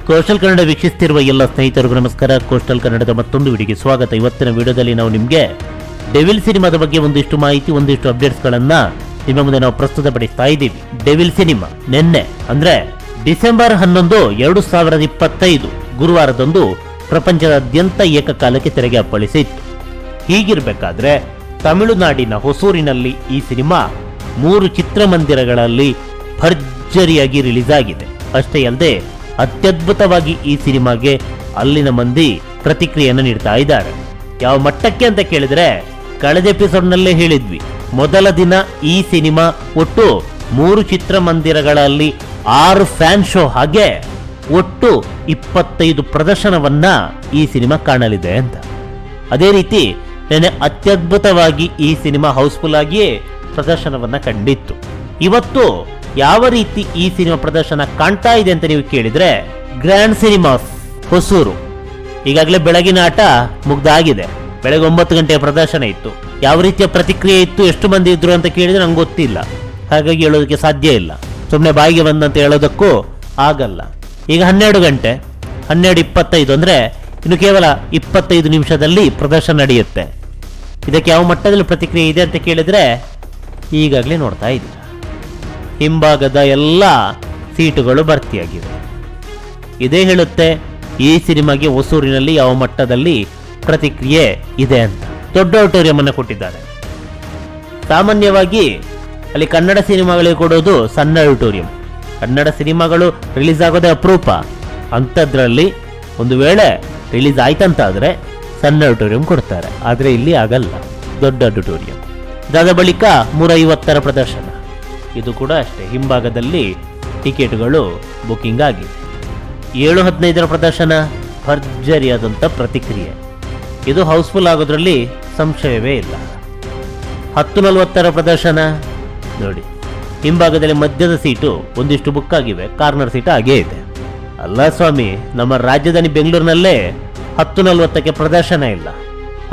Coastal Kannada ವೀಕ್ಷಿಸುತ್ತಿರುವ ಎಲ್ಲ ಸ್ನೇಹಿತರಿಗೂ ನಮಸ್ಕಾರ. ಕೋಸ್ಟಲ್ ಕನ್ನಡದ ಮತ್ತೊಂದು ವಿಡಿಯೋಗೆ ಸ್ವಾಗತ. ಇವತ್ತಿನ ವಿಡಿಯೋದಲ್ಲಿ ನಾವು ನಿಮಗೆ ಡೆವಿಲ್ ಸಿನಿಮಾದ ಬಗ್ಗೆ ಒಂದಿಷ್ಟು ಮಾಹಿತಿ, ಒಂದಿಷ್ಟು ಅಪ್ಡೇಟ್ಸ್ಗಳನ್ನ ನಿಮ್ಮ ಮುಂದೆ ನಾವು ಪ್ರಸ್ತುತಪಡಿಸ್ತಾ ಇದ್ದೀವಿ. ಡೆವಿಲ್ ಸಿನಿಮಾ ನಿನ್ನೆ ಅಂದ್ರೆ ಡಿಸೆಂಬರ್ 11, 2025 ಗುರುವಾರದಂದು ಪ್ರಪಂಚದಾದ್ಯಂತ ಏಕಕಾಲಕ್ಕೆ ತೆರೆಗೆ ಅಪ್ಪಳಿಸಿತ್ತು. ಹೀಗಿರಬೇಕಾದ್ರೆ ತಮಿಳುನಾಡಿನ ಹೊಸೂರಿನಲ್ಲಿ ಈ ಸಿನಿಮಾ 3 ಚಿತ್ರಮಂದಿರಗಳಲ್ಲಿ ಭರ್ಜರಿಯಾಗಿ ರಿಲೀಸ್ ಆಗಿದೆ. ಅಷ್ಟೇ ಅಲ್ಲದೆ ಅತ್ಯದ್ಭುತವಾಗಿ ಈ ಸಿನಿಮಾಗೆ ಅಲ್ಲಿನ ಮಂದಿ ಪ್ರತಿಕ್ರಿಯೆಯನ್ನು ನೀಡ್ತಾ ಇದ್ದಾರೆ. ಯಾವ ಮಟ್ಟಕ್ಕೆ ಅಂತ ಕೇಳಿದ್ರೆ, ಕಳೆದ ಎಪಿಸೋಡ್ನಲ್ಲೇ ಹೇಳಿದ್ವಿ, ಮೊದಲ ದಿನ ಈ ಸಿನಿಮಾ ಒಟ್ಟು 3 ಚಿತ್ರಮಂದಿರಗಳಲ್ಲಿ 6 ಫ್ಯಾನ್ ಶೋ, ಹಾಗೆ ಒಟ್ಟು 25 ಪ್ರದರ್ಶನವನ್ನ ಈ ಸಿನಿಮಾ ಕಾಣಲಿದೆ ಅಂತ. ಅದೇ ರೀತಿ ನೆನೆ ಅತ್ಯದ್ಭುತವಾಗಿ ಈ ಸಿನಿಮಾ ಹೌಸ್ಫುಲ್ ಆಗಿಯೇ ಪ್ರದರ್ಶನವನ್ನ ಕಂಡಿತ್ತು. ಇವತ್ತು ಯಾವ ರೀತಿ ಈ ಸಿನಿಮಾ ಪ್ರದರ್ಶನ ಕಾಣ್ತಾ ಇದೆ ಅಂತ ನೀವು ಕೇಳಿದ್ರೆ, ಗ್ರ್ಯಾಂಡ್ ಸಿನಿಮಾಸ್ ಹೊಸೂರು ಈಗಾಗಲೇ ಬೆಳಗಿನ ಆಟ ಮುಗ್ದಾಗಿದೆ. ಬೆಳಗ್ಗೆ 9 ಗಂಟೆಯ ಪ್ರದರ್ಶನ ಇತ್ತು. ಯಾವ ರೀತಿಯ ಪ್ರತಿಕ್ರಿಯೆ ಇತ್ತು, ಎಷ್ಟು ಮಂದಿ ಇದ್ರು ಅಂತ ಕೇಳಿದ್ರೆ ನಂಗೆ ಗೊತ್ತಿಲ್ಲ, ಹಾಗಾಗಿ ಹೇಳೋದಕ್ಕೆ ಸಾಧ್ಯ ಇಲ್ಲ. ಸುಮ್ಮನೆ ಬಾಯಿಗೆ ಬಂದಂತ ಹೇಳೋದಕ್ಕೂ ಆಗಲ್ಲ. ಈಗ 12 ಗಂಟೆ 12:25 ಅಂದ್ರೆ ಇನ್ನು ಕೇವಲ 25 ನಿಮಿಷದಲ್ಲಿ ಪ್ರದರ್ಶನ ನಡೆಯುತ್ತೆ. ಇದಕ್ಕೆ ಯಾವ ಮಟ್ಟದಲ್ಲಿ ಪ್ರತಿಕ್ರಿಯೆ ಇದೆ ಅಂತ ಕೇಳಿದ್ರೆ, ಈಗಾಗಲೇ ನೋಡ್ತಾ ಇದ್ದೀರಾ, ಹಿಂಭಾಗದ ಎಲ್ಲ ಸೀಟುಗಳು ಭರ್ತಿಯಾಗಿವೆ. ಇದೇ ಹೇಳುತ್ತೆ ಈ ಸಿನಿಮಾಗೆ ಹೊಸೂರಿನಲ್ಲಿ ಯಾವ ಮಟ್ಟದಲ್ಲಿ ಪ್ರತಿಕ್ರಿಯೆ ಇದೆ ಅಂತ. ದೊಡ್ಡ ಆಡಿಟೋರಿಯಂ ಅನ್ನು ಕೊಟ್ಟಿದ್ದಾರೆ. ಸಾಮಾನ್ಯವಾಗಿ ಅಲ್ಲಿ ಕನ್ನಡ ಸಿನಿಮಾಗಳಿಗೆ ಕೊಡೋದು ಸಣ್ಣ ಆಡಿಟೋರಿಯಂ. ಕನ್ನಡ ಸಿನಿಮಾಗಳು ರಿಲೀಸ್ ಆಗೋದೇ ಅಪರೂಪ. ಅಂಥದ್ರಲ್ಲಿ ಒಂದು ವೇಳೆ ರಿಲೀಸ್ ಆಯ್ತಂತಾದ್ರೆ ಸಣ್ಣ ಆಡಿಟೋರಿಯಂ ಕೊಡ್ತಾರೆ. ಆದರೆ ಇಲ್ಲಿ ಆಗಲ್ಲ, ದೊಡ್ಡ ಆಡಿಟೋರಿಯಂ. ಇದಾದ ಬಳಿಕ 150ರ ಪ್ರದರ್ಶನ. ಇದು ಕೂಡ ಅಷ್ಟೇ, ಹಿಂಭಾಗದಲ್ಲಿ ಟಿಕೆಟ್ಗಳು ಬುಕಿಂಗ್ ಆಗಿದೆ. 7:15ರ ಪ್ರದರ್ಶನ, ಭರ್ಜರಿಯಾದಂಥ ಪ್ರತಿಕ್ರಿಯೆ. ಇದು ಹೌಸ್ಫುಲ್ ಆಗೋದ್ರಲ್ಲಿ ಸಂಶಯವೇ ಇಲ್ಲ. 10:40ರ ಪ್ರದರ್ಶನ ನೋಡಿ, ಹಿಂಭಾಗದಲ್ಲಿ ಮಧ್ಯದ ಸೀಟು ಒಂದಿಷ್ಟು ಬುಕ್ ಆಗಿವೆ, ಕಾರ್ನರ್ ಸೀಟ್ ಹಾಗೇ ಇದೆ. ಅಲ್ಲ ಸ್ವಾಮಿ, ನಮ್ಮ ರಾಜಧಾನಿ ಬೆಂಗಳೂರಿನಲ್ಲೇ 10:40ಕ್ಕೆ ಪ್ರದರ್ಶನ ಇಲ್ಲ,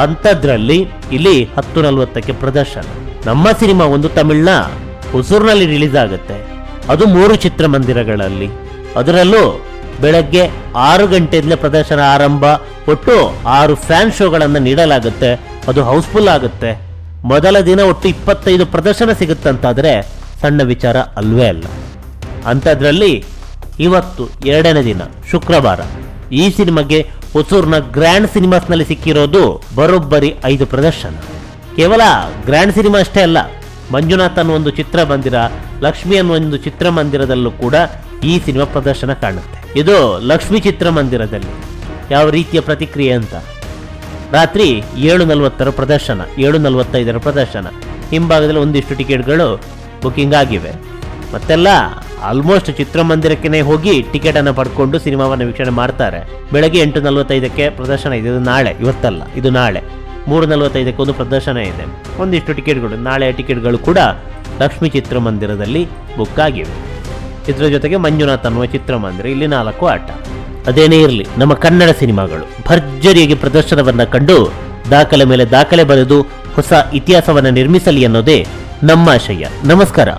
ಅಂಥದ್ರಲ್ಲಿ ಇಲ್ಲಿ 10:40ಕ್ಕೆ ಪ್ರದರ್ಶನ. ನಮ್ಮ ಸಿನಿಮಾ ಒಂದು ತಮಿಳ್ನ ಹೊಸೂರಿನಲ್ಲಿ ರಿಲೀಸ್ ಆಗುತ್ತೆ, ಅದು 3 ಚಿತ್ರಮಂದಿರಗಳಲ್ಲಿ. ಅದರಲ್ಲೂ ಬೆಳಗ್ಗೆ 6 ಗಂಟೆಯಿಂದಲೇ ಪ್ರದರ್ಶನ ಆರಂಭ. ಒಟ್ಟು 6 ಫ್ಯಾನ್ ಶೋಗಳನ್ನು ನೀಡಲಾಗುತ್ತೆ. ಅದು ಹೌಸ್ಫುಲ್ ಆಗುತ್ತೆ. ಮೊದಲ ದಿನ ಒಟ್ಟು 25 ಪ್ರದರ್ಶನ ಸಿಗುತ್ತಂತಾದ್ರೆ ಸಣ್ಣ ವಿಚಾರ ಅಲ್ವೇ ಅಲ್ಲ. ಅಂಥದ್ರಲ್ಲಿ ಇವತ್ತು 2ನೇ ದಿನ ಶುಕ್ರವಾರ ಈ ಸಿನಿಮಾಗೆ ಹೊಸೂರಿನ ಗ್ರ್ಯಾಂಡ್ ಸಿನಿಮಾಸ್ನಲ್ಲಿ ಸಿಕ್ಕಿರೋದು ಬರೋಬ್ಬರಿ 5 ಪ್ರದರ್ಶನ. ಕೇವಲ ಗ್ರ್ಯಾಂಡ್ ಸಿನಿಮಾ ಅಷ್ಟೇ ಅಲ್ಲ, ಮಂಜುನಾಥ್ ಅನ್ನೋ ಒಂದು ಚಿತ್ರಮಂದಿರ, ಲಕ್ಷ್ಮಿ ಅನ್ನೋ ಒಂದು ಚಿತ್ರಮಂದಿರದಲ್ಲೂ ಕೂಡ ಈ ಸಿನಿಮಾ ಪ್ರದರ್ಶನ ಕಾಣುತ್ತೆ. ಇದು ಲಕ್ಷ್ಮಿ ಚಿತ್ರಮಂದಿರದಲ್ಲಿ ಯಾವ ರೀತಿಯ ಪ್ರತಿಕ್ರಿಯೆ ಅಂತ. ರಾತ್ರಿ 7:40ರ ಪ್ರದರ್ಶನ, 7:45ರ ಪ್ರದರ್ಶನ. ಹಿಂಭಾಗದಲ್ಲಿ ಒಂದಿಷ್ಟು ಟಿಕೆಟ್ಗಳು ಬುಕಿಂಗ್ ಆಗಿವೆ. ಮತ್ತೆಲ್ಲ ಆಲ್ಮೋಸ್ಟ್ ಚಿತ್ರಮಂದಿರಕ್ಕೆ ಹೋಗಿ ಟಿಕೆಟ್ ಅನ್ನು ಪಡ್ಕೊಂಡು ಸಿನಿಮಾವನ್ನು ವೀಕ್ಷಣೆ ಮಾಡ್ತಾರೆ. ಬೆಳಗ್ಗೆ 8:45ಕ್ಕೆ ಪ್ರದರ್ಶನ ಇದೆ. ಇದು ನಾಳೆ, ಇವತ್ತಲ್ಲ, ಇದು ನಾಳೆ. 3:45ಕ್ಕೆ ಒಂದು ಪ್ರದರ್ಶನ ಇದೆ. ಒಂದಿಷ್ಟು ಟಿಕೆಟ್ಗಳು, ನಾಳೆ ಟಿಕೆಟ್ಗಳು ಕೂಡ ಲಕ್ಷ್ಮಿ ಚಿತ್ರಮಂದಿರದಲ್ಲಿ ಬುಕ್ ಆಗಿವೆ. ಇದರ ಜೊತೆಗೆ ಮಂಜುನಾಥ್ ಅನ್ನುವ ಚಿತ್ರಮಂದಿರ, ಇಲ್ಲಿ 4 ಆಟ. ಅದೇನೇ ಇರಲಿ, ನಮ್ಮ ಕನ್ನಡ ಸಿನಿಮಾಗಳು ಭರ್ಜರಿಯಾಗಿ ಪ್ರದರ್ಶನವನ್ನ ಕಂಡು ದಾಖಲೆ ಮೇಲೆ ದಾಖಲೆ ಬರೆದು ಹೊಸ ಇತಿಹಾಸವನ್ನು ನಿರ್ಮಿಸಲಿ ಅನ್ನೋದೇ ನಮ್ಮ ಆಶಯ. ನಮಸ್ಕಾರ.